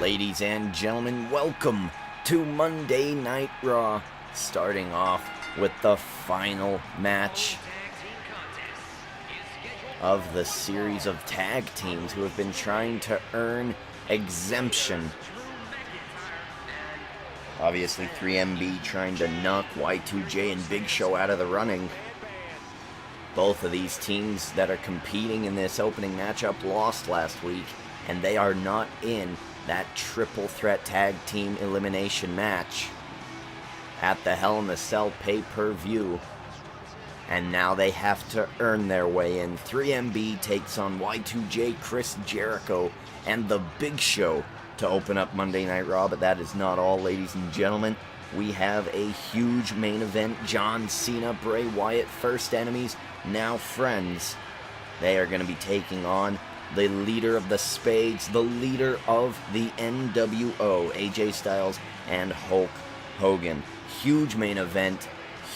Ladies and gentlemen, welcome to Monday Night Raw, starting off with the final match of the series of tag teams who have been trying to earn exemption. Obviously 3MB trying to knock Y2J and Big Show out of the running. Both of these teams that are competing in this opening matchup lost last week, and they are not in that triple threat tag team elimination match at the Hell in the Cell pay-per-view. And now they have to earn their way in. 3MB takes on Y2J, Chris Jericho, and The Big Show to open up Monday Night Raw. But that is not all, ladies and gentlemen. We have a huge main event. John Cena, Bray Wyatt, first enemies, now friends. They are going to be taking on the leader of the Spades, the leader of the NWO, AJ Styles and Hulk Hogan. Huge main event,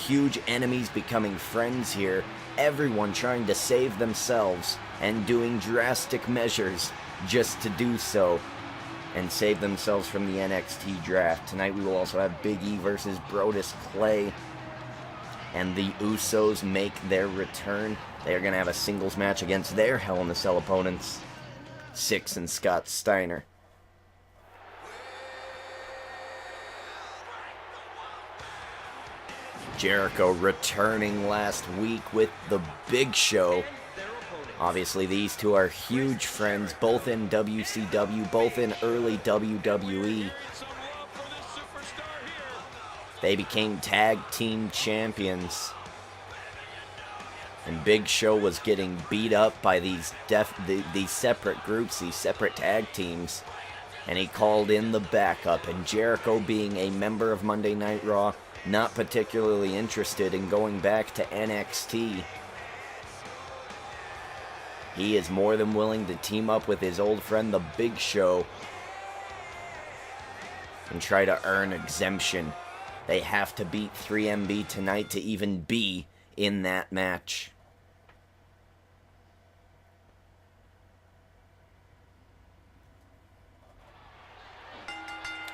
huge enemies becoming friends here, everyone trying to save themselves and doing drastic measures just to do so and save themselves from the NXT draft. Tonight we will also have Big E versus Brodus Clay, and the Usos make their return. They are going to have a singles match against their Hell in the Cell opponents, Syxx and Steiner. Jericho returning last week with The Big Show. Obviously, these two are huge friends, both in WCW, both in early WWE. They became tag team champions. And Big Show was getting beat up by these separate groups, these separate tag teams. And he called in the backup. And Jericho, being a member of Monday Night Raw, not particularly interested in going back to NXT. He is more than willing to team up with his old friend, The Big Show, and try to earn exemption. They have to beat 3MB tonight to even be in that match.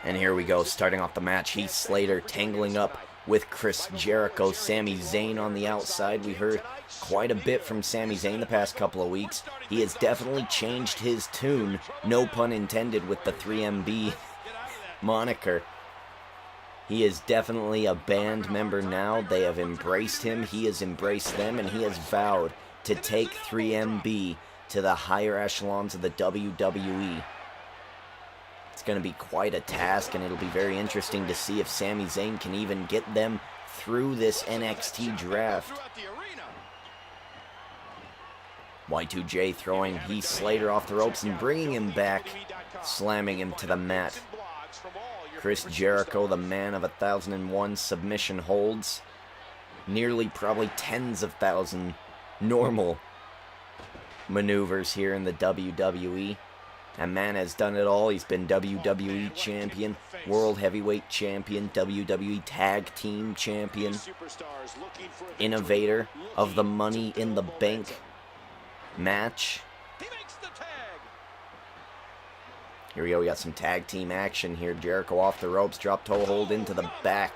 And here we go, starting off the match. Heath Slater tangling up with Chris Jericho. Sami Zayn on the outside. We heard quite a bit from Sami Zayn the past couple of weeks. He has definitely changed his tune, no pun intended, with the 3MB moniker. He is definitely a band member now. They have embraced him, he has embraced them, and he has vowed to take 3MB to the higher echelons of the WWE. It's going to be quite a task, and it'll be very interesting to see if Sami Zayn can even get them through this NXT draft. Y2J throwing Heath Slater off the ropes and bringing him back, slamming him to the mat. Chris Jericho, the man of 1,001 submission holds. Nearly probably tens of thousand normal maneuvers here in the WWE. That man has done it all. He's been WWE Champion, World Heavyweight Champion, WWE Tag Team Champion, innovator of the Money in the Bank match. Here we go, we got some tag team action here. Jericho off the ropes, drop toe hold into the back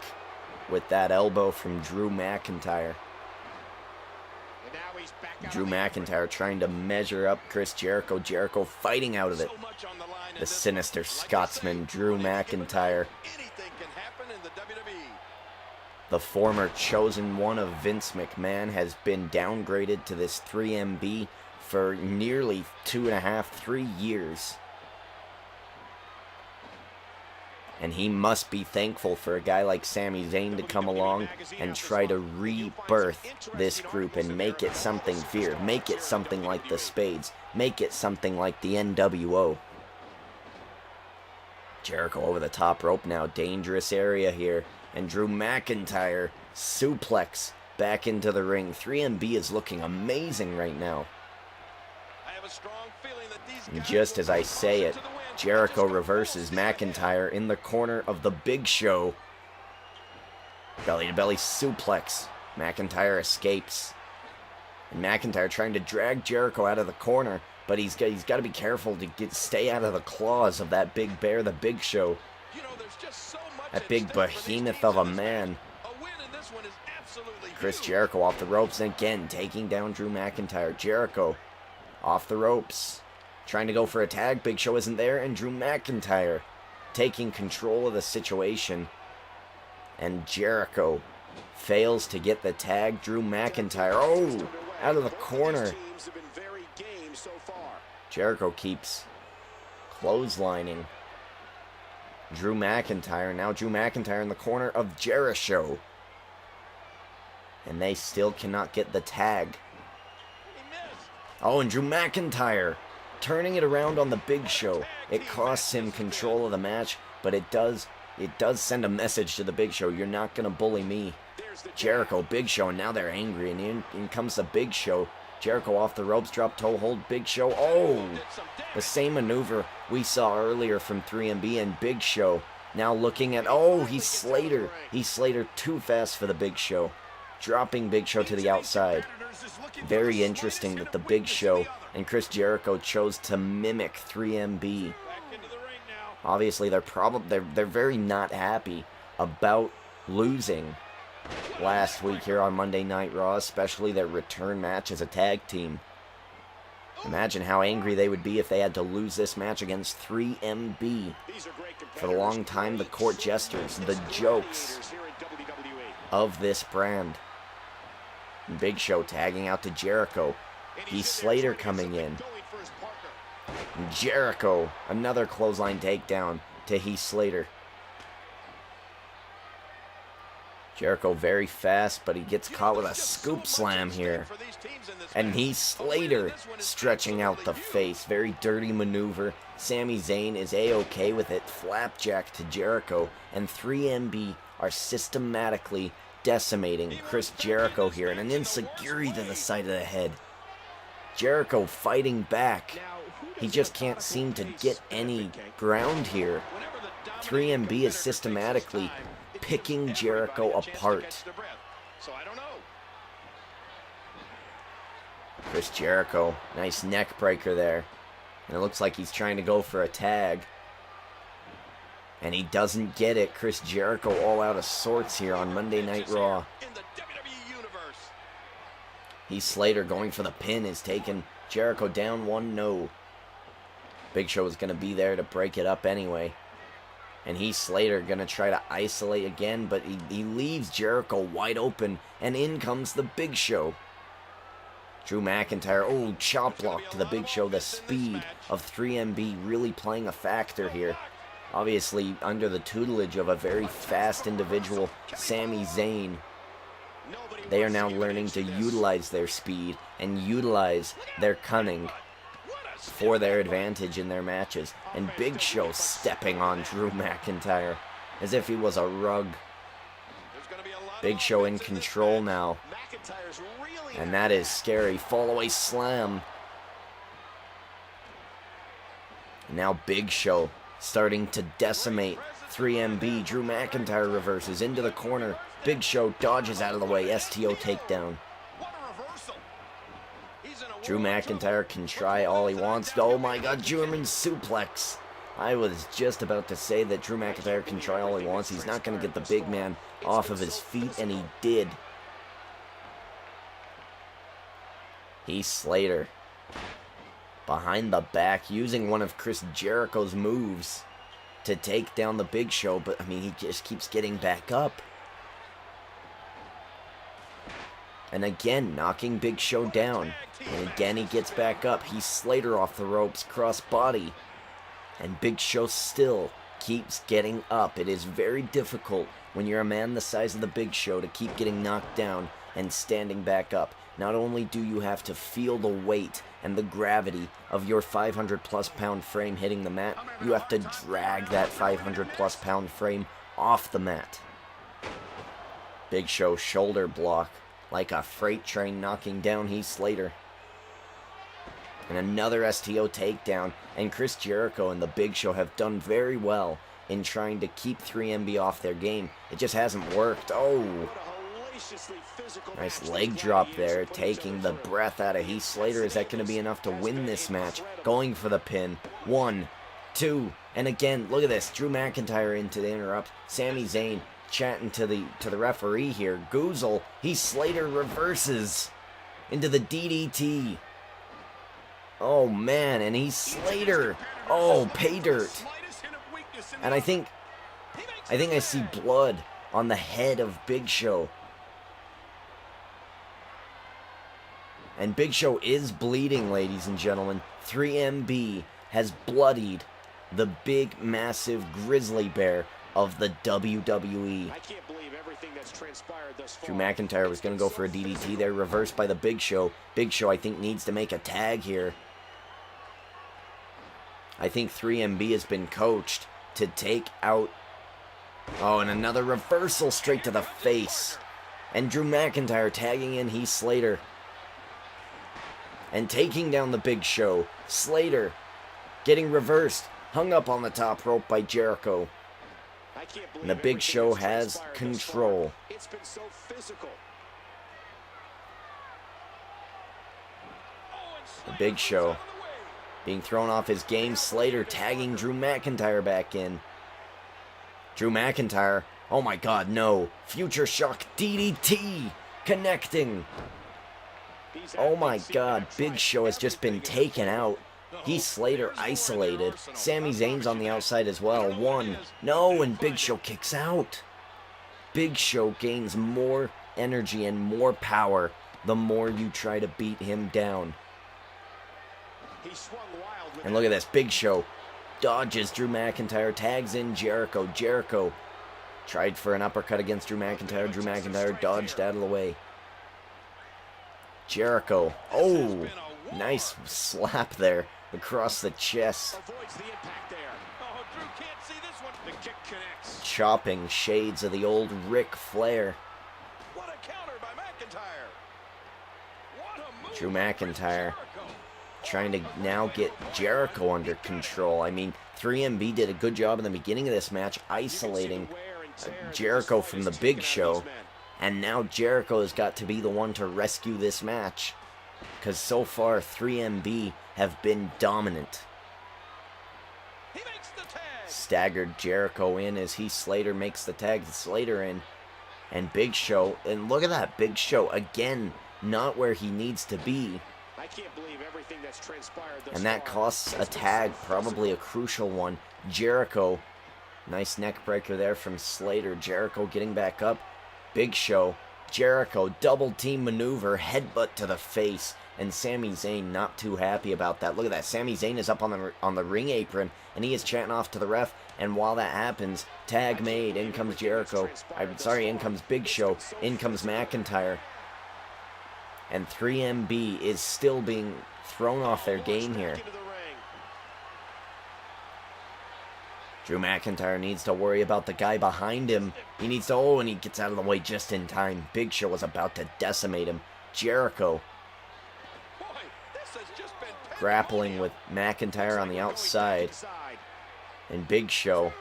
with that elbow from Drew McIntyre. Drew McIntyre trying to measure up Chris Jericho. Jericho fighting out of it. The sinister Scotsman, Drew McIntyre. The former chosen one of Vince McMahon has been downgraded to this 3MB for nearly 2.5, 3 years. And he must be thankful for a guy like Sami Zayn to come along and try to rebirth this group and make it something fierce. Make it something like the Spades. Make it something like the NWO. Jericho over the top rope now. Dangerous area here. And Drew McIntyre suplex back into the ring. 3MB is looking amazing right now. And just as I say it, Jericho reverses McIntyre in the corner of the Big Show. Belly to belly suplex. McIntyre escapes. And McIntyre trying to drag Jericho out of the corner, but he's got to be careful to stay out of the claws of that big bear, the Big Show. That big behemoth of a man. Chris Jericho off the ropes and again taking down Drew McIntyre. Jericho off the ropes, trying to go for a tag. Big Show isn't there, and Drew McIntyre taking control of the situation. And Jericho fails to get the tag. Drew McIntyre, oh, out of the corner. Jericho keeps clotheslining Drew McIntyre. Now Drew McIntyre in the corner of Jerishow. And they still cannot get the tag. Oh, and Drew McIntyre turning it around on the Big Show. It costs him control of the match, but it does send a message to the Big Show. You're not going to bully me. Jericho, Big Show, and now they're angry. And in comes the Big Show. Jericho off the ropes, drop toe hold, Big Show. Oh, the same maneuver we saw earlier from 3MB, and Big Show now looking at, oh, he's Slater. He's Slater too fast for the Big Show. Dropping Big Show to the outside. Very interesting that the Big Show and Chris Jericho chose to mimic 3MB. Obviously, they're very not happy about losing last week here on Monday Night Raw, especially their return match as a tag team. Imagine how angry they would be if they had to lose this match against 3MB. For a long time, the court jesters, the jokes of this brand. Big Show tagging out to Jericho. Heath Slater coming in. Jericho, another clothesline takedown to Heath Slater. Jericho very fast, but he gets caught with a scoop slam here. And Heath Slater stretching out the face. Very dirty maneuver. Sami Zayn is A-okay with it. Flapjack to Jericho. And 3MB are systematically decimating Chris Jericho here. And an enziguri to the side of the head. Jericho fighting back. He just can't seem to get any ground here. 3MB is systematically picking Jericho apart. Chris Jericho, nice neck breaker there. And it looks like he's trying to go for a tag. And he doesn't get it. Chris Jericho all out of sorts here on Monday Night Raw. Heath Slater going for the pin is taking Jericho down 1-0. Big Show is going to be there to break it up anyway. And Heath Slater going to try to isolate again, but he leaves Jericho wide open, and in comes the Big Show. Drew McIntyre, oh, chop block to the Big Show. The speed of 3MB really playing a factor here. Obviously, under the tutelage of a very fast individual, Sami Zayn. They are now learning to utilize their speed and utilize their cunning for their advantage in their matches. And Big Show stepping on Drew McIntyre as if he was a rug. Big Show in control now. And that is scary. Fall away slam. Now Big Show starting to decimate 3MB. Drew McIntyre reverses into the corner. Big Show dodges out of the way. STO takedown. Drew McIntyre can try all he wants. Oh my god, German suplex. I was just about to say that Drew McIntyre can try all he wants. He's not going to get the big man off of his feet, and he did. Heath Slater behind the back, using one of Chris Jericho's moves to take down the Big Show, but I mean, he just keeps getting back up. And again, knocking Big Show down. And again, he gets back up. Heath Slater off the ropes, cross body. And Big Show still keeps getting up. It is very difficult when you're a man the size of the Big Show to keep getting knocked down and standing back up. Not only do you have to feel the weight and the gravity of your 500-plus pound frame hitting the mat, you have to drag that 500-plus pound frame off the mat. Big Show shoulder block like a freight train knocking down Heath Slater. And another STO takedown. And Chris Jericho and the Big Show have done very well in trying to keep 3MB off their game. It just hasn't worked. Oh, Nice leg drop there, taking the breath out of Heath Slater. Is that going to be enough to win this match? Going for the pin. 1, 2, and again, look at this. Drew McIntyre in to interrupt. Sami Zayn chatting to the referee here. Goozle, Heath Slater reverses into the DDT. Oh man, and Heath Slater. Oh, pay dirt. And I think I see blood on the head of Big Show. And Big Show is bleeding, ladies and gentlemen. 3MB has bloodied the big, massive grizzly bear of the WWE. I can't believe everything that's transpired thus far. Drew McIntyre was going to go for a DDT there, reversed by the Big Show. Big Show, I think, needs to make a tag here. I think 3MB has been coached to take out... Oh, and another reversal straight to the face. And Drew McIntyre tagging in Heath Slater. And taking down the Big Show. Slater getting reversed. Hung up on the top rope by Jericho. And the Big Show has control. It's been so physical. The Big Show being thrown off his game. Slater tagging Drew McIntyre back in. Drew McIntyre. Oh my god, no. Future Shock DDT. Connecting. Oh my god, Big Show has just been taken out. Heath Slater isolated. Sami Zayn's on the outside as well. 1. No, and Big Show kicks out. Big Show gains more energy and more power the more you try to beat him down. And look at this. Big Show dodges Drew McIntyre, tags in Jericho. Jericho tried for an uppercut against Drew McIntyre. Drew McIntyre dodged out of the way. Jericho. Oh, nice slap there across the chest. Chopping shades of the old Ric Flair. Drew McIntyre trying to now get Jericho under control. I mean, 3MB did a good job in the beginning of this match isolating Jericho from the Big Show. And now Jericho has got to be the one to rescue this match. Because so far, 3MB have been dominant. Staggered Jericho in as Heath Slater makes the tag. Slater in. And Big Show. And look at that. Big Show, again, not where he needs to be. I can't believe everything that's transpired thus And that far. costs a tag, probably a crucial one. Jericho. Nice neck breaker there from Slater. Jericho getting back up. Big Show, Jericho, double team maneuver, headbutt to the face, and Sami Zayn not too happy about that. Look at that, Sami Zayn is up on the ring apron, and he is chatting off to the ref, and while that happens, tag made, in comes Jericho, in comes Big Show, in comes McIntyre, and 3MB is still being thrown off their game here. Drew McIntyre needs to worry about the guy behind him. He needs to, oh, and he gets out of the way just in time. Big Show was about to decimate him. Jericho grappling with McIntyre on the outside. And Big Show.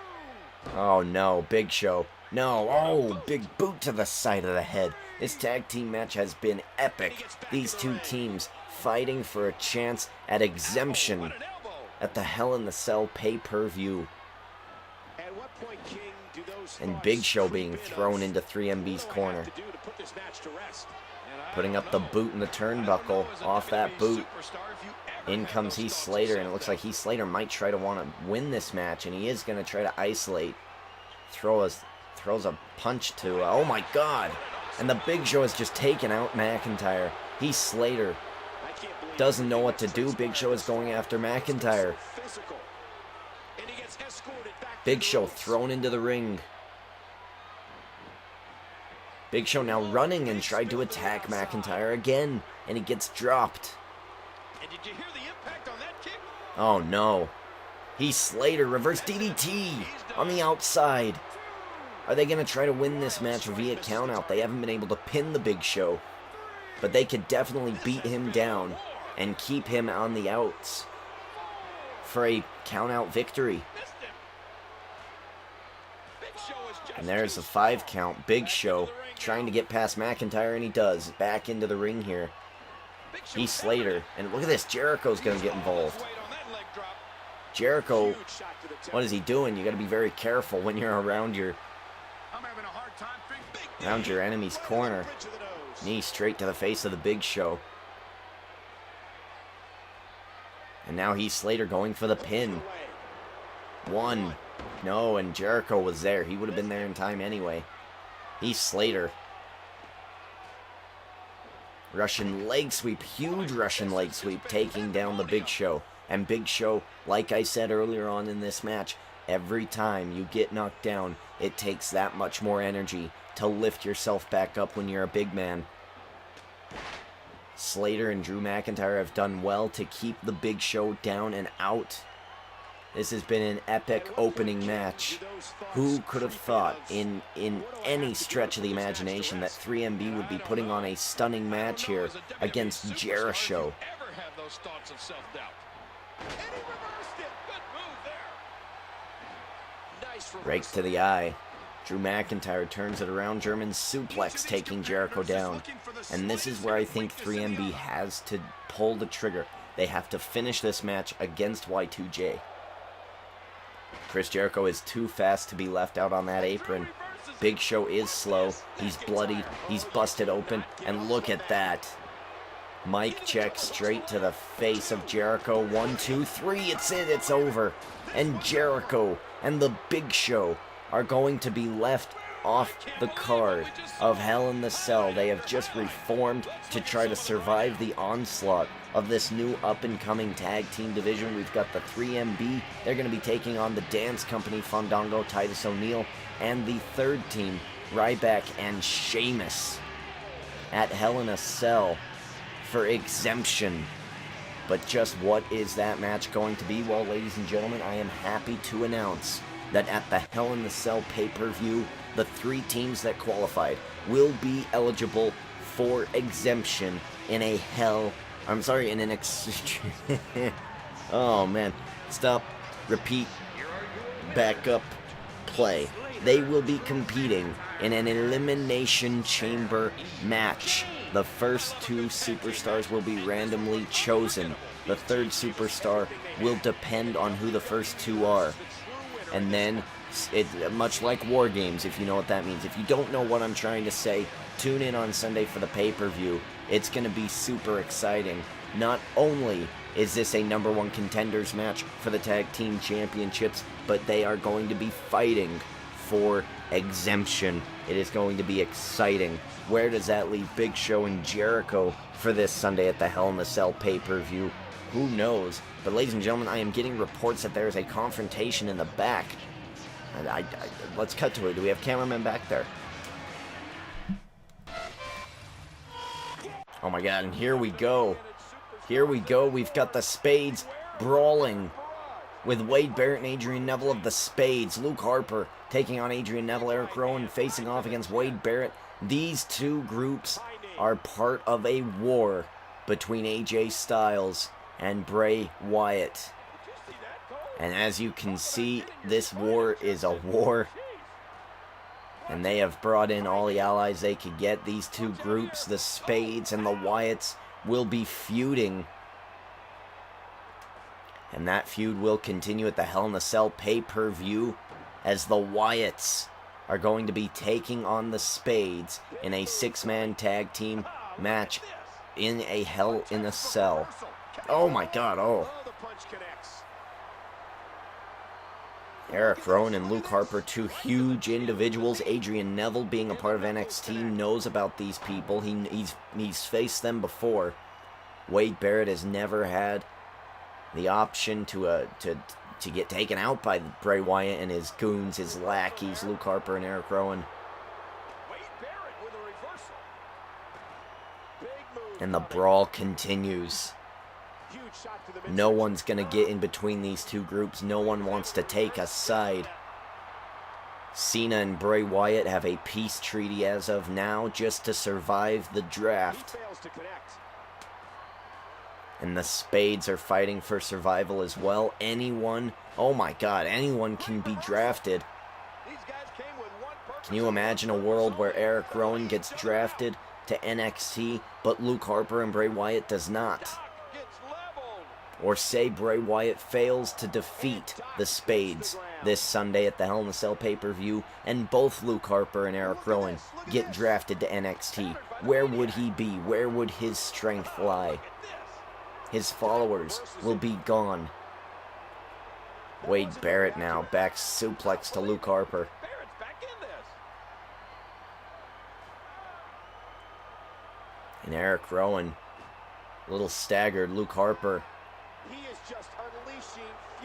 Oh no, Big Show. No, oh, big boot to the side of the head. This tag team match has been epic. These two teams fighting for a chance at exemption at the Hell in the Cell pay-per-view. And Big Show being thrown into 3MB's corner. Putting up the boot in the turnbuckle. Off that boot. In comes Heath Slater, and it looks like Heath Slater might try to want to win this match, and he is going to try to isolate. Throws a punch to, oh my god. And the Big Show has just taken out McIntyre. Heath Slater doesn't know what to do. Big Show is going after McIntyre. Big Show thrown into the ring. Big Show now running and tried to attack McIntyre again, and he gets dropped. And did you hear the impact on that kick? Oh no. Heath Slater, reverse DDT on the outside. Are they going to try to win this match via countout? They haven't been able to pin the Big Show, but they could definitely beat him down and keep him on the outs for a countout victory. And there's a 5 count. Big Show trying to get past McIntyre, and he does. Back into the ring here. Heath Slater. And look at this. Jericho's going to get involved. Jericho, what is he doing? You got to be very careful when you're around your enemy's corner. Knee straight to the face of the Big Show. And now Heath Slater going for the pin. 1. No, and Jericho was there. He would have been there in time anyway. Heath Slater. Russian leg sweep. Huge Russian leg sweep taking down the Big Show. And Big Show, like I said earlier on in this match, every time you get knocked down, it takes that much more energy to lift yourself back up when you're a big man. Slater and Drew McIntyre have done well to keep the Big Show down and out. This has been an epic opening match. Who could have thought in any stretch of the imagination that 3MB would be putting on a stunning match here against Jerishow? Rake to the eye. Drew McIntyre turns it around. German suplex taking Jericho down. And this is where I think 3MB has to pull the trigger. They have to finish this match against Y2J. Chris Jericho is too fast to be left out on that apron. Big Show is slow. He's bloodied. He's busted open. And look at that. Mic check straight to the face of Jericho. 1, 2, 3. It's it. It's over. And Jericho and the Big Show are going to be left off the card of Hell in the Cell. They have just reformed to try to survive the onslaught of this new up-and-coming tag team division. We've got the 3MB. They're going to be taking on the Dance Company, Fandango, Titus O'Neil, and the third team, Ryback and Sheamus, at Hell in a Cell for Exemption. But just what is that match going to be? Well, ladies and gentlemen, I am happy to announce that at the Hell in the Cell pay-per-view, the 3 teams that qualified will be eligible for exemption in a oh man, stop, repeat, back up, play. They will be competing in an Elimination Chamber match. The first 2 superstars will be randomly chosen. The third superstar will depend on who the first 2 are. And then, much like War Games, if you know what that means. If you don't know what I'm trying to say, tune in on Sunday for the pay-per-view. It's going to be super exciting. Not only is this a number 1 contenders match for the Tag Team Championships, but they are going to be fighting for exemption. It is going to be exciting. Where does that leave Big Show and Jericho for this Sunday at the Hell in the Cell pay-per-view? Who knows? But ladies and gentlemen, I am getting reports that there is a confrontation in the back. Let's cut to it. Do we have cameramen back there? Oh my god, and here we go. Here we go. We've got the Spades brawling with Wade Barrett and Adrian Neville of the Spades. Luke Harper taking on Adrian Neville. Eric Rowan facing off against Wade Barrett. These 2 groups are part of a war between AJ Styles and Bray Wyatt. And as you can see, this war is a war. And they have brought in all the allies they could get. These 2 groups, the Spades and the Wyatts, will be feuding. And that feud will continue at the Hell in a Cell pay-per-view, as the Wyatts are going to be taking on the Spades in a 6-man tag team match in a Hell in a Cell. Oh my god, oh. Eric Rowan and Luke Harper, 2 huge individuals. Adrian Neville, being a part of NXT, knows about these people. He's faced them before. Wade Barrett has never had the option to get taken out by Bray Wyatt and his goons, his lackeys, Luke Harper and Eric Rowan. And the brawl continues. No one's going to get in between these 2 groups. No one wants to take a side. Cena and Bray Wyatt have a peace treaty as of now just to survive the draft. And the Spades are fighting for survival as well. Anyone, oh my god, anyone can be drafted. Can you imagine a world where Eric Rowan gets drafted to NXT, but Luke Harper and Bray Wyatt does not? Or say Bray Wyatt fails to defeat the Spades this Sunday at the Hell in a Cell pay-per-view, and both Luke Harper and Eric Rowan get drafted to NXT. Where would he be? Where would his strength lie? His followers will be gone. Wade Barrett now, back suplex to Luke Harper. And Eric Rowan, a little staggered. Luke Harper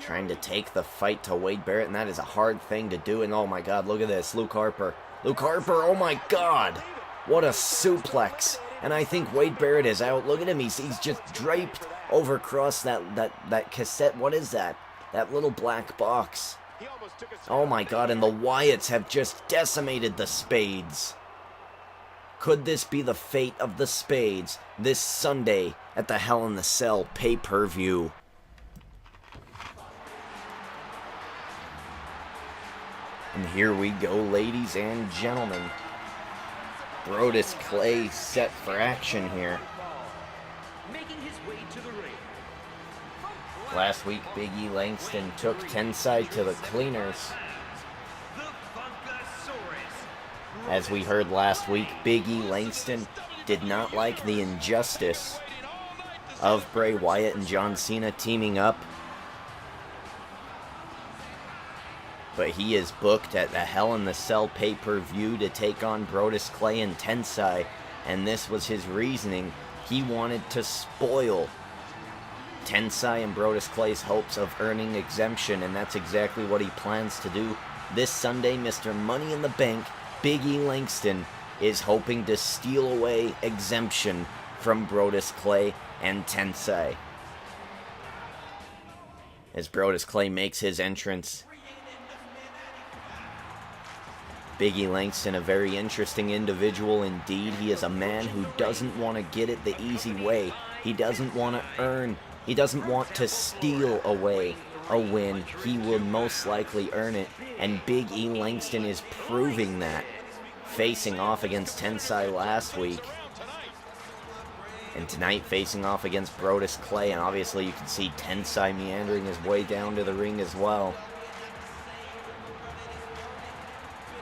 trying to take the fight to Wade Barrett, and that is a hard thing to do. And oh my God, look at this, Luke Harper. Luke Harper, oh my God, what a suplex. And I think Wade Barrett is out. Look at him, he's just draped over across that cassette. What is that? That little black box. Oh my God, and the Wyatts have just decimated the Spades. Could this be the fate of the Spades this Sunday at the Hell in a Cell pay-per-view? And here we go, ladies and gentlemen. Brodus Clay set for action here. Last week, Big E Langston took Tensai to the cleaners. As we heard last week, Big E Langston did not like the injustice of Bray Wyatt and John Cena teaming up. But he is booked at the Hell in a Cell pay-per-view to take on Brodus Clay and Tensai, and this was his reasoning. He wanted to spoil Tensai and Brodus Clay's hopes of earning exemption, and that's exactly what he plans to do. This Sunday, Mr. Money in the Bank, Big E Langston, is hoping to steal away exemption from Brodus Clay and Tensai. As Brodus Clay makes his entrance, Big E Langston, a very interesting individual indeed. He is a man who doesn't want to get it the easy way. He doesn't want to earn. He doesn't want to steal away a win. He will most likely earn it. And Big E Langston is proving that, facing off against Tensai last week. And tonight facing off against Brodus Clay. And obviously you can see Tensai meandering his way down to the ring as well.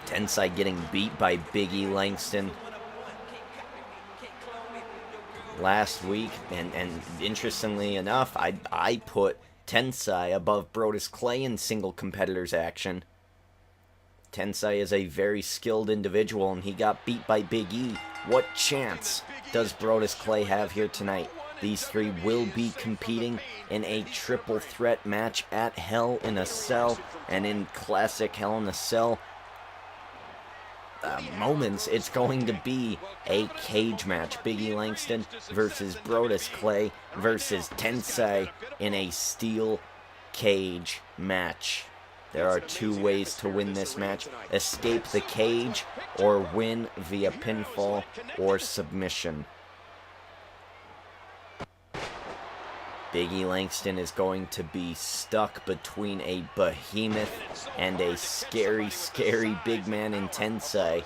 Tensai getting beat by Big E Langston last week, and interestingly enough, I put Tensai above Brodus Clay in single competitors action. Tensai is a very skilled individual, and he got beat by Big E. What chance does Brodus Clay have here tonight? These three will be competing in a triple threat match at Hell in a Cell, and in classic Hell in a Cell moments, it's going to be a cage match. Big E Langston versus Brodus Clay versus Tensai in a steel cage match. There are two ways to win this match: escape the cage or win via pinfall or submission. Big E Langston is going to be stuck between a behemoth and a scary, scary big man in Tensai.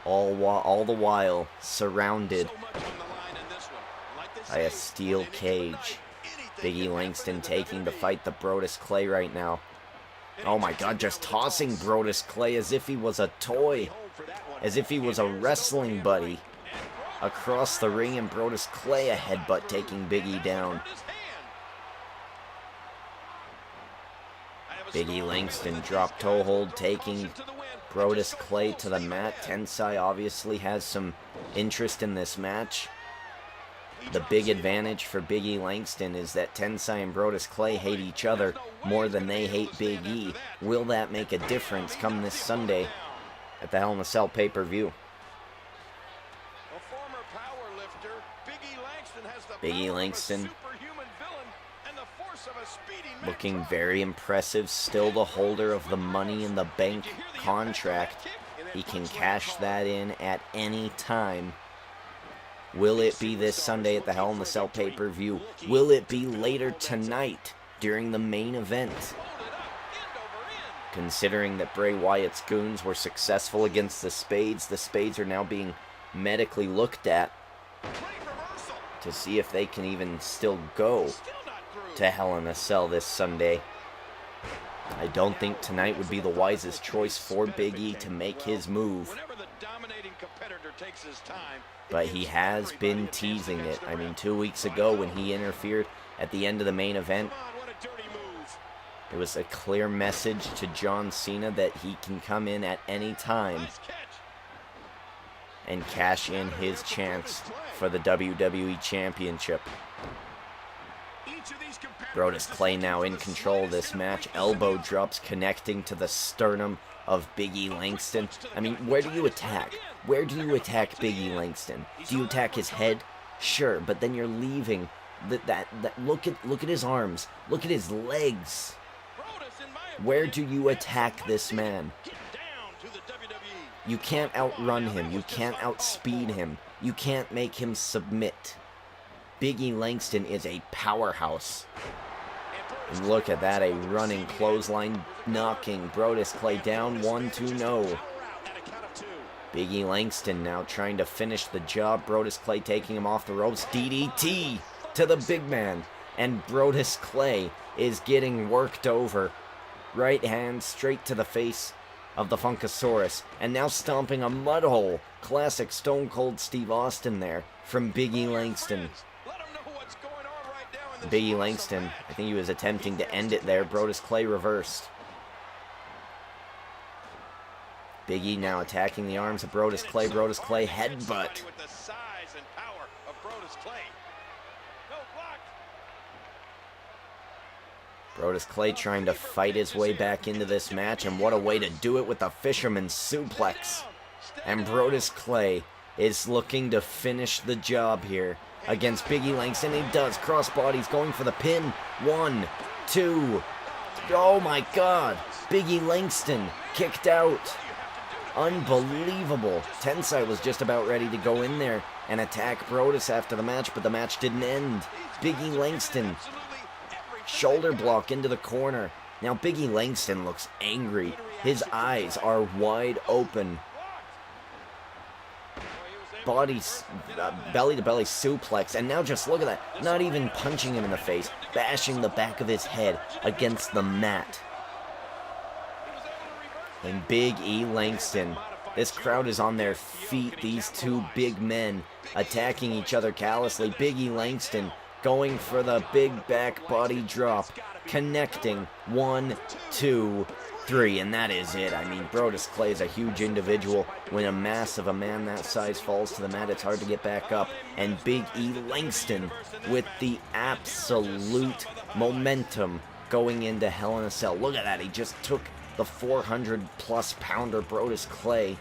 All the while surrounded by a steel cage. Big E Langston taking the fight to Brodus Clay right now. Oh my God, just tossing Brodus Clay as if he was a toy. As if he was a wrestling buddy. Across the ring, and Brodus Clay a headbutt taking Big E down. Big E Langston drop toe hold taking Brodus Clay to the mat. Tensai obviously has some interest in this match. The big advantage for Big E Langston is that Tensai and Brodus Clay hate each other more than they hate Big E. Will that make a difference come this Sunday at the Hell in a Cell pay-per-view? Big E Langston looking very impressive, still the holder of the Money in the Bank contract. He can cash that in at any time. Will it be this Sunday at the Hell in a Cell pay-per-view? Will it be later tonight during the main event? Considering that Bray Wyatt's goons were successful against the Spades are now being medically looked at to see if they can even still go to Hell in a Cell this Sunday. I don't think tonight would be the wisest choice for Big E to make his move. But he has been teasing it. I mean, 2 weeks ago when he interfered at the end of the main event, it was a clear message to John Cena that he can come in at any time and cash in his chance for the WWE Championship. Brodus Clay now in control of this match. Elbow drops connecting to the sternum of Big E Langston. I mean, where do you attack? Where do you attack Big E Langston? Do you attack his head? Sure, but then you're leaving that look at his arms. Look at his legs. Where do you attack this man? You can't outrun him. You can't outspeed him. You can't make him submit. Big E Langston is a powerhouse. And look at that, a running clothesline knocking Brodus Clay down. 1, 2, no. Big E Langston now trying to finish the job. Brodus Clay taking him off the ropes. DDT to the big man. And Brodus Clay is getting worked over. Right hand straight to the face of the Funkasaurus. And now stomping a mud hole. Classic Stone Cold Steve Austin there from Big E Langston. Big E Langston, I think he was attempting to end it there. Brodus Clay reversed. Big E now attacking the arms of Brodus Clay. Brodus Clay headbutt. Brodus Clay trying to fight his way back into this match, and what a way to do it with a fisherman's suplex. And Brodus Clay is looking to finish the job here against Big E Langston. He does. Crossbodies going for the pin. 1, 2. Oh my God. Big E Langston kicked out. Unbelievable. Tensai was just about ready to go in there and attack Brodus after the match, but the match didn't end. Big E Langston. Shoulder block into the corner. Now Big E Langston looks angry. His eyes are wide open. Belly-to-belly suplex, and now just look at that, not even punching him in the face, bashing the back of his head against the mat. And Big E Langston, this crowd is on their feet, these two big men attacking each other callously. Big E Langston going for the big back body drop, connecting. 1, 2, 3, and that is it. I mean, Brodus Clay is a huge individual. When a mass of a man that size falls to the mat, it's hard to get back up. And Big E Langston with the absolute momentum going into Hell in a Cell. Look at that. He just took the 400-plus pounder Brodus Clay.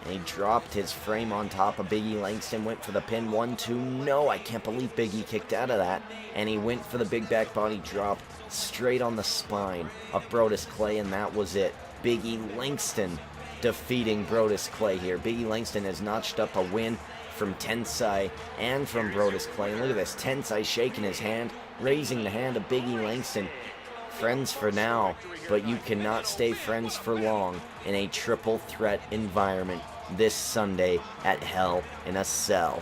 And he dropped his frame on top of Big E Langston, went for the pin. 1, 2, no, I can't believe Big E kicked out of that. And he went for the big back body drop straight on the spine of Brodus Clay, and that was it. Big E Langston defeating Brodus Clay here. Big E Langston has notched up a win from Tensai and from Brodus Clay. And look at this, Tensai shaking his hand, raising the hand of Big E Langston. Friends for now, but you cannot stay friends for long in a triple threat environment this Sunday at Hell in a Cell.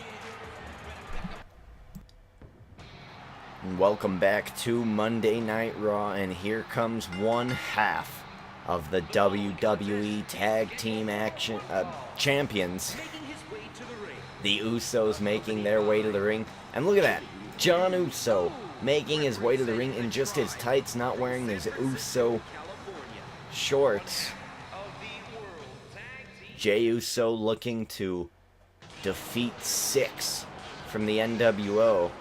And welcome back to Monday Night Raw, and here comes one half of the WWE Tag Team Champions. The Usos making their way to the ring, and look at that, John Uso making his way to the ring in just his tights, not wearing his Uso shorts. Jey Uso looking to defeat Syxx from the NWO.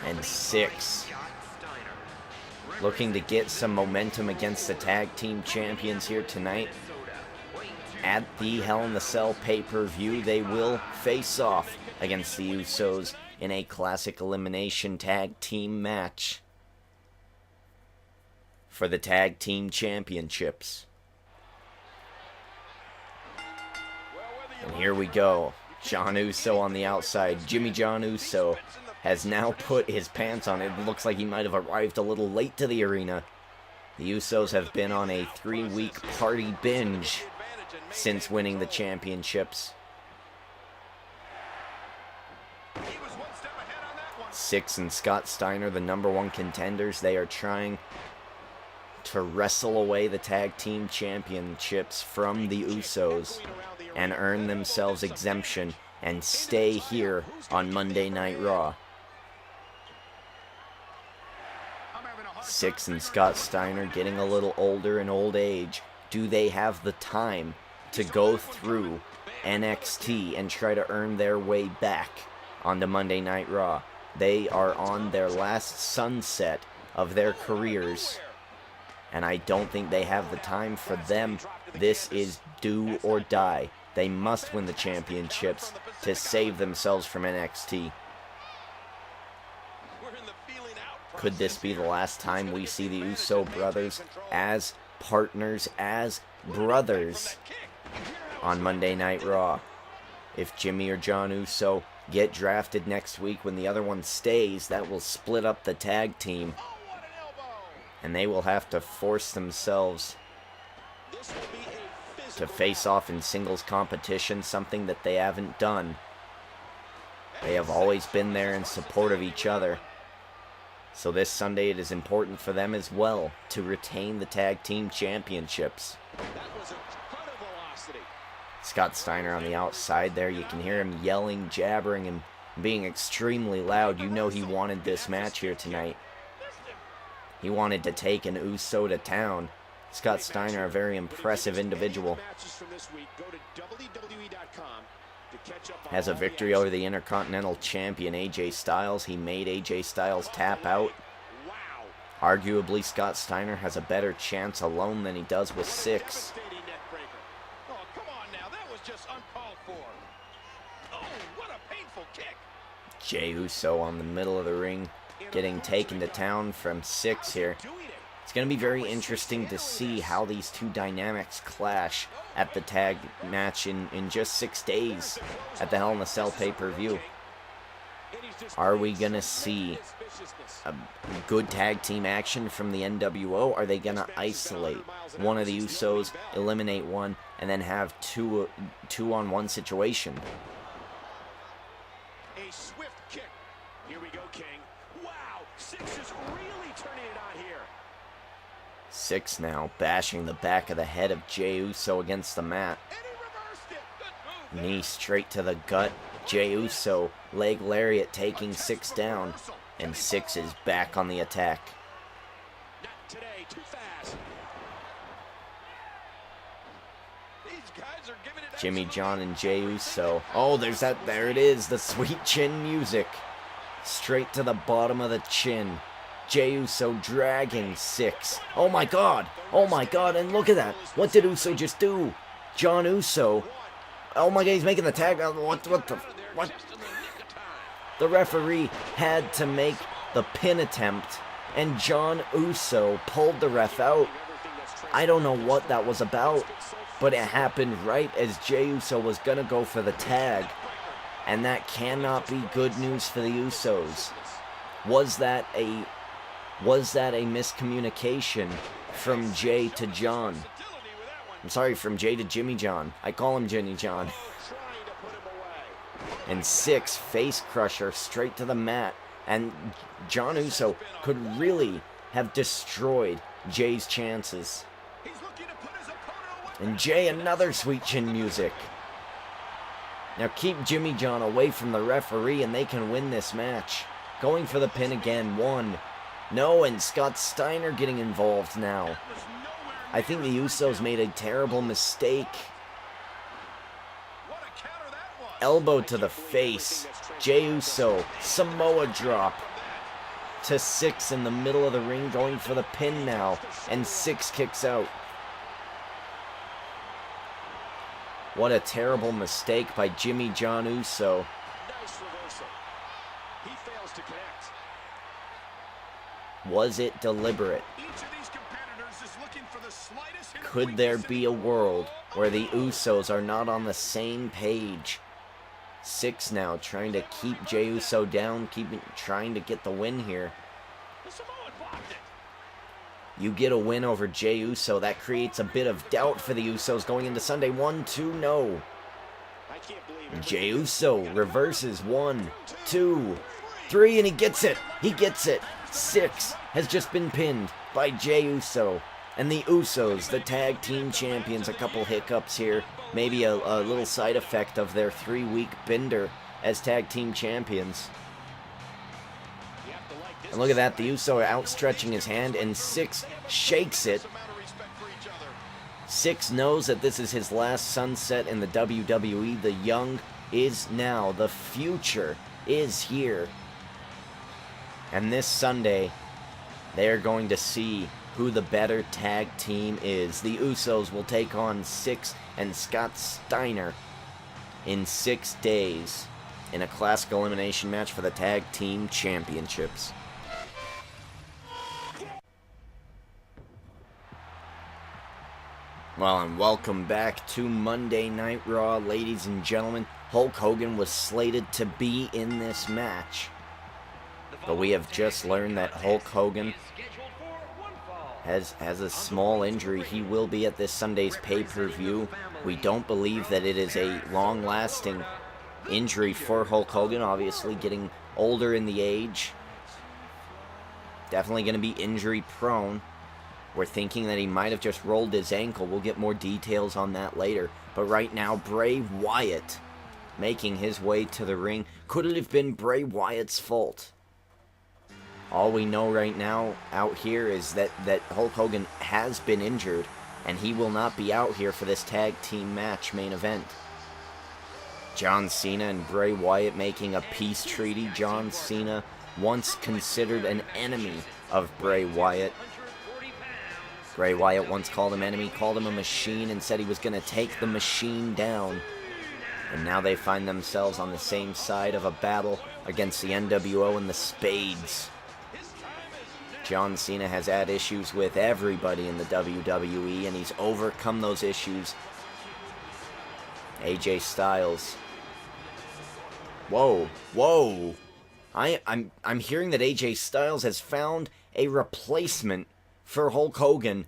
And Syxx looking to get some momentum against the tag team champions here tonight. At the Hell in the Cell pay-per-view, they will face off against the Usos in a classic elimination tag team match for the tag team championships. And here we go. John Uso on the outside. Jimmy John Uso has now put his pants on. It looks like he might have arrived a little late to the arena. The Usos have been on a 3-week party binge since winning the championships. Syxx and Scott Steiner, the #1 contenders, they are trying to wrestle away the tag team championships from the Usos and earn themselves exemption and stay here on Monday Night Raw. Syxx and Scott Steiner getting a little older in old age. Do they have the time to go through NXT and try to earn their way back onto Monday Night Raw? They are on their last sunset of their careers, and I don't think they have the time for them. This is do or die. They must win the championships to save themselves from NXT. Could this be the last time we see the Uso brothers as partners, as brothers on Monday Night Raw? If Jimmy or John Uso get drafted next week when the other one stays, that will split up the tag team, and they will have to force themselves to face off in singles competition, something that they haven't done. They have always been there in support of each other. So this Sunday it is important for them as well to retain the tag team championships. Scott Steiner on the outside there. You can hear him yelling, jabbering, and being extremely loud. You know he wanted this match here tonight. He wanted to take an Uso to town. Scott Steiner, a very impressive individual. Has a victory over the Intercontinental Champion AJ Styles. He made AJ Styles tap out. Arguably, Scott Steiner has a better chance alone than he does with Syxx. Jey Uso on the middle of the ring, getting taken to town from Syxx here. It's going to be very interesting to see how these two dynamics clash at the tag match in just 6 days at the Hell in a Cell pay-per-view. Are we going to see a good tag team action from the NWO? Are they going to isolate one of the Usos, eliminate one, and then have two-on-one situation? A swift kick. Here we go, King. Wow, Syxx is really turning it on here. Syxx now bashing the back of the head of Jey Uso against the mat. Knee straight to the gut. Jey Uso, leg lariat taking Syxx down, and Syxx is back on the attack. Not today, too fast. These guys are giving it Jimmy John and Jey Uso. Oh, there it is, the sweet chin music. Straight to the bottom of the chin. Jey Uso dragging Syxx. Oh my god, and look at that. What did Uso just do? John Uso. Oh my god, he's making the tag. What? The referee had to make the pin attempt, and John Uso pulled the ref out. I don't know what that was about, but it happened right as Jey Uso was gonna go for the tag, and that cannot be good news for the Usos. Was that a miscommunication from Jey to John? I'm sorry, from Jey to Jimmy John. I call him Jimmy John. And Syxx face crusher straight to the mat. And John Uso could really have destroyed Jey's chances. And Jey, another sweet chin music. Now keep Jimmy John away from the referee and they can win this match. Going for the pin again. 1. No, and Scott Steiner getting involved now. I think the Usos made a terrible mistake. Elbow to the face. Jey Uso, Samoa drop to Syxx in the middle of the ring, going for the pin now, and Syxx kicks out. What a terrible mistake by Jimmy John Uso. Nice reversal. He fails to connect. Was it deliberate? Each of these competitors is looking for the slightest hint of Could there weakness be a world where the Usos are not on the same page? Syxx now trying to keep Jey Uso down, trying to get the win here. You get a win over Jey Uso, that creates a bit of doubt for the Usos going into Sunday. 1, 2, no. Jey Uso reverses 1, 2, 3, and he gets it. He gets it. Syxx has just been pinned by Jey Uso. And the Usos, the tag team champions, a couple hiccups here. Maybe a little side effect of their 3-week bender as tag team champions. And look at that, the Uso outstretching his hand, and Syxx shakes it. Syxx knows that this is his last sunset in the WWE. The young is now. The future is here. And this Sunday, they're going to see who the better tag team is. The Usos will take on Syxx and Scott Steiner in 6 days in a classic elimination match for the tag team championships. Well, and welcome back to Monday Night Raw, ladies and gentlemen. Hulk Hogan was slated to be in this match, but we have just learned that Hulk Hogan has a small injury. He will be at this Sunday's pay-per-view. We don't believe that it is a long-lasting injury for Hulk Hogan, obviously getting older in the age. Definitely going to be injury-prone. We're thinking that he might have just rolled his ankle. We'll get more details on that later. But right now, Bray Wyatt making his way to the ring. Could it have been Bray Wyatt's fault? All we know right now out here is that Hulk Hogan has been injured, and he will not be out here for this tag team match main event. John Cena and Bray Wyatt making a peace treaty. John Cena, once considered an enemy of Bray Wyatt. Bray Wyatt once called him enemy, called him a machine, and said he was going to take the machine down. And now they find themselves on the same side of a battle against the NWO and the Spades. John Cena has had issues with everybody in the WWE, and he's overcome those issues. AJ Styles. Whoa, whoa. I'm hearing that AJ Styles has found a replacement for Hulk Hogan.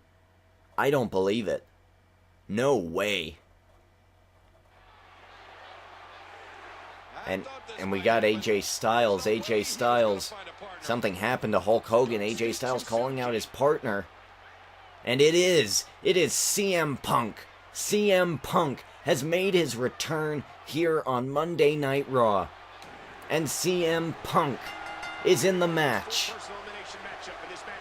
I don't believe it. No way. And we got AJ Styles. AJ Styles. Something happened to Hulk Hogan. AJ Styles calling out his partner. And it is CM Punk. CM Punk has made his return here on Monday Night Raw. And CM Punk is in the match.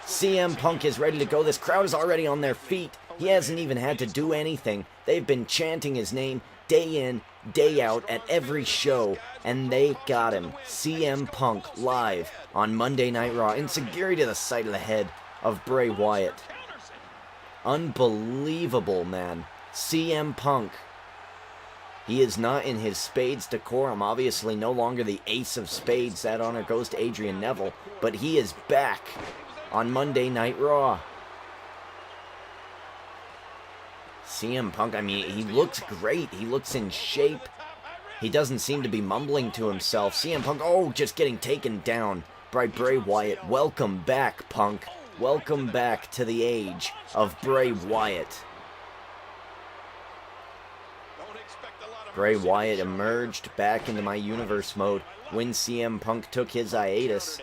CM Punk is ready to go. This crowd is already on their feet. He hasn't even had to do anything. They've been chanting his name day in, day out at every show, and they got him. CM Punk live on Monday Night Raw. Insecurity to the side of the head of Bray Wyatt. Unbelievable, man. CM Punk. He is not in his Spades decorum. Obviously no longer the ace of Spades. That honor goes to Adrian Neville. But he is back on Monday Night Raw. CM Punk, I mean, he looks great. He looks in shape. He doesn't seem to be mumbling to himself. CM Punk, oh, just getting taken down by Bray Wyatt. Welcome back, Punk. Welcome back to the age of Bray Wyatt. Bray Wyatt emerged back into my universe mode when CM Punk took his hiatus.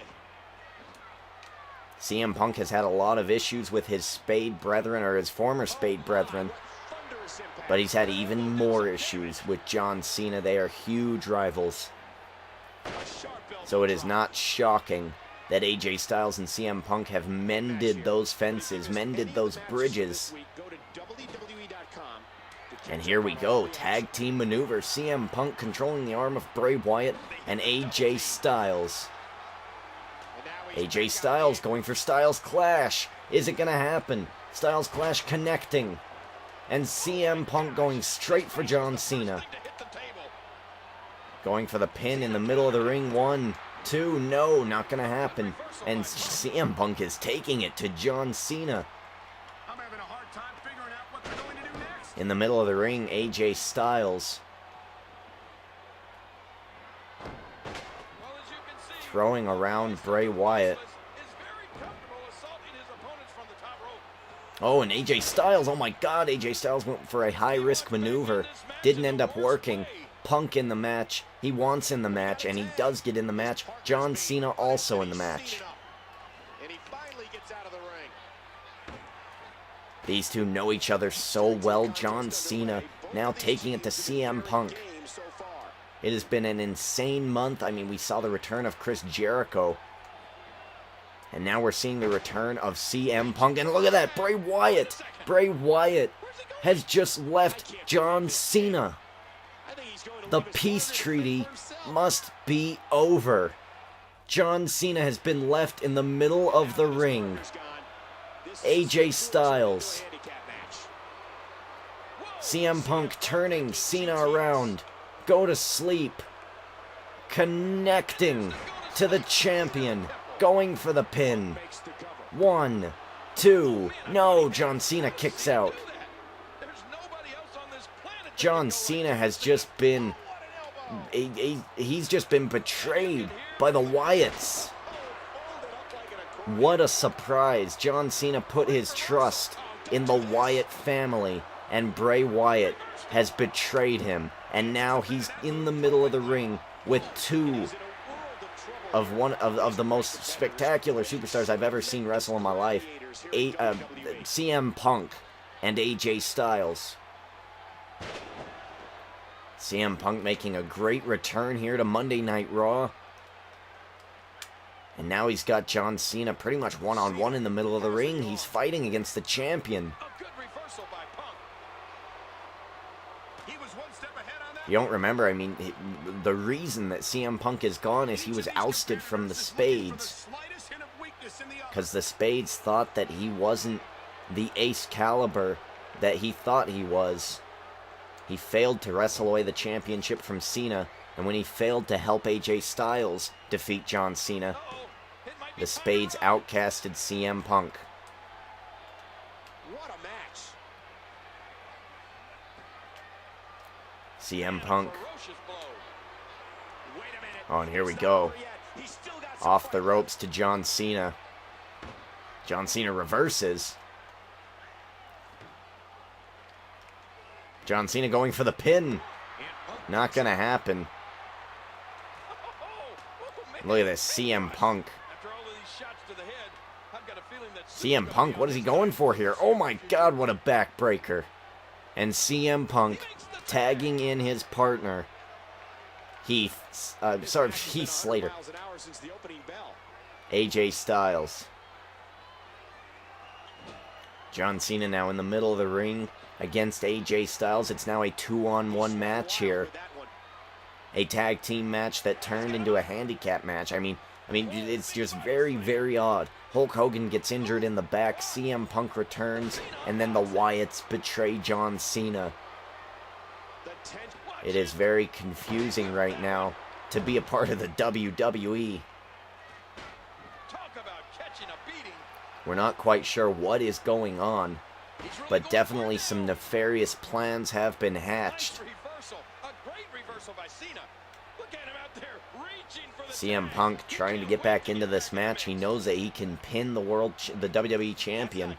CM Punk has had a lot of issues with his Spade brethren, or his former Spade brethren, but he's had even more issues with John Cena. They are huge rivals. So it is not shocking that AJ Styles and CM Punk have mended those fences, mended those bridges. And here we go, tag team maneuver. CM Punk controlling the arm of Bray Wyatt and AJ Styles. AJ Styles going for Styles Clash. Is it going to happen? Styles Clash connecting. And CM Punk going straight for John Cena. Going for the pin in the middle of the ring. 1, 2, no, not going to happen. And CM Punk is taking it to John Cena. In the middle of the ring, AJ Styles. throwing around Bray Wyatt. Oh, and AJ Styles, oh my god, AJ Styles went for a high-risk maneuver. Didn't end up working. Punk in the match. He wants in the match, and he does get in the match. John Cena also in the match. These two know each other so well. John Cena now taking it to CM Punk. It has been an insane month. I mean, we saw the return of Chris Jericho. And now we're seeing the return of CM Punk. And look at that, Bray Wyatt. Bray Wyatt has just left John Cena. The peace treaty must be over. John Cena has been left in the middle of the ring. AJ Styles. CM Punk turning Cena around. Go to sleep. Connecting to the champion. Going for the pin. 1, 2. No, John Cena kicks out. John Cena has just been... he's just been betrayed by the Wyatts. What a surprise. John Cena put his trust in the Wyatt family, and Bray Wyatt has betrayed him. And now he's in the middle of the ring with two of the most spectacular superstars I've ever seen wrestle in my life. CM Punk and AJ Styles. CM Punk making a great return here to Monday Night Raw. And now he's got John Cena pretty much one-on-one in the middle of the ring. He's fighting against the champion. You don't remember, I mean, the reason that CM Punk is gone is he was ousted from the Spades. Because the Spades thought that he wasn't the ace caliber that he thought he was. He failed to wrestle away the championship from Cena, and when he failed to help AJ Styles defeat John Cena, the Spades outcasted CM Punk. What a match. CM Punk. Oh, and here we go. Off the ropes to John Cena. John Cena reverses. John Cena going for the pin. Not gonna happen. Look at this, CM Punk. CM Punk, what is he going for here? Oh my god, what a backbreaker. And CM Punk tagging in his partner, Heath Slater. AJ Styles. John Cena now in the middle of the ring against AJ Styles. It's now a 2-on-1 match here. A tag team match that turned into a handicap match. I mean, it's just very, very odd. Hulk Hogan gets injured in the back. CM Punk returns, and then the Wyatts betray John Cena. It is very confusing right now to be a part of the WWE. We're not quite sure what is going on, but definitely some nefarious plans have been hatched. CM Punk trying to get back into this match. He knows that he can pin the WWE champion.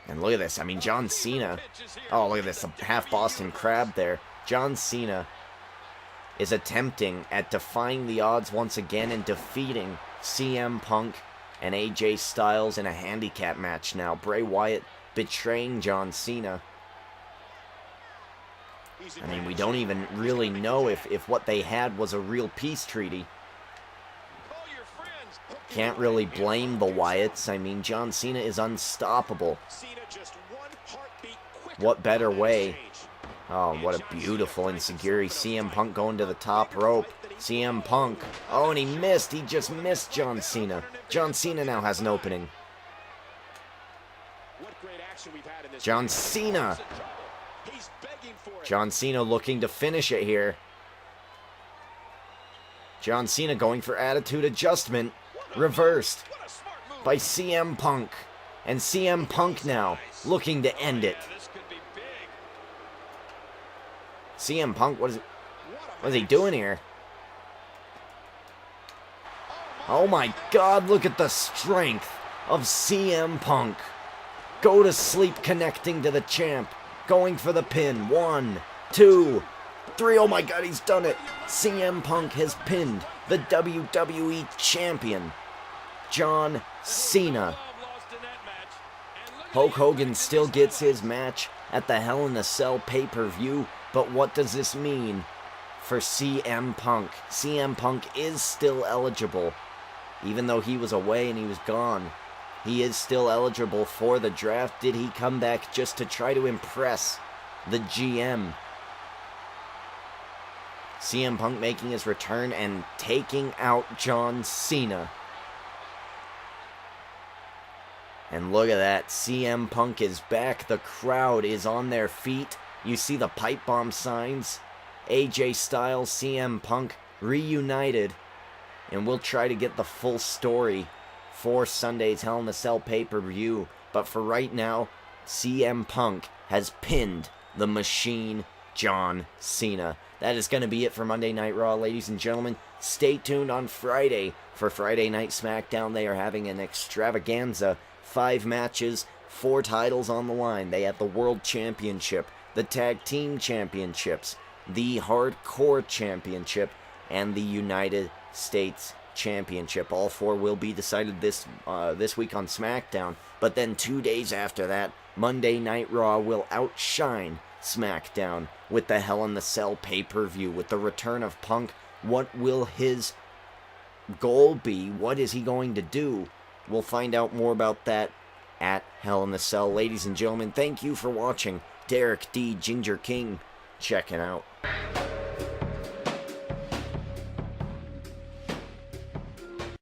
And look at this. I mean, John Cena. Oh, look at this. A half Boston Crab there. John Cena is attempting at defying the odds once again and defeating CM Punk and AJ Styles in a handicap match now. Bray Wyatt betraying John Cena. I mean, we don't even really know if what they had was a real peace treaty. Can't really blame the Wyatts. I mean, John Cena is unstoppable. What better way? Oh, what a beautiful enziguri. CM Punk going to the top rope. CM Punk. Oh, and he missed. He just missed John Cena. John Cena now has an opening. John Cena. John Cena looking to finish it here. John Cena going for attitude adjustment. Reversed by CM Punk. And CM Punk now looking to end it. CM Punk, what is he doing here? Oh my God, look at the strength of CM Punk. Go to sleep connecting to the champ. Going for the pin. 1, 2, 3. Oh my God, he's done it. CM Punk has pinned the WWE champion, John Cena. Hulk Hogan still gets his match at the Hell in a Cell pay-per-view, but what does this mean for CM Punk? CM Punk is still eligible. Even though he was away and he was gone, he is still eligible for the draft. Did he come back just to try to impress the GM? CM Punk making his return and taking out John Cena. And look at that, CM Punk is back. The crowd is on their feet. You see the pipe bomb signs. AJ Styles, CM Punk reunited. And we'll try to get the full story for Sunday's Hell in a Cell pay-per-view. But for right now, CM Punk has pinned the Machine, John Cena. That is going to be it for Monday Night Raw, ladies and gentlemen. Stay tuned on Friday for Friday Night SmackDown. They are having an extravaganza. 5 matches, 4 titles on the line. They have the World Championship, the Tag Team Championships, the Hardcore Championship, and the United States Championship. All 4 will be decided this week on SmackDown. But then 2 days after that, Monday Night Raw will outshine SmackDown with the Hell in a Cell pay-per-view. With the return of Punk, what will his goal be? What is he going to do? We'll find out more about that at Hell in a Cell. Ladies and gentlemen, thank you for watching. Derek D. Ginger King checking out.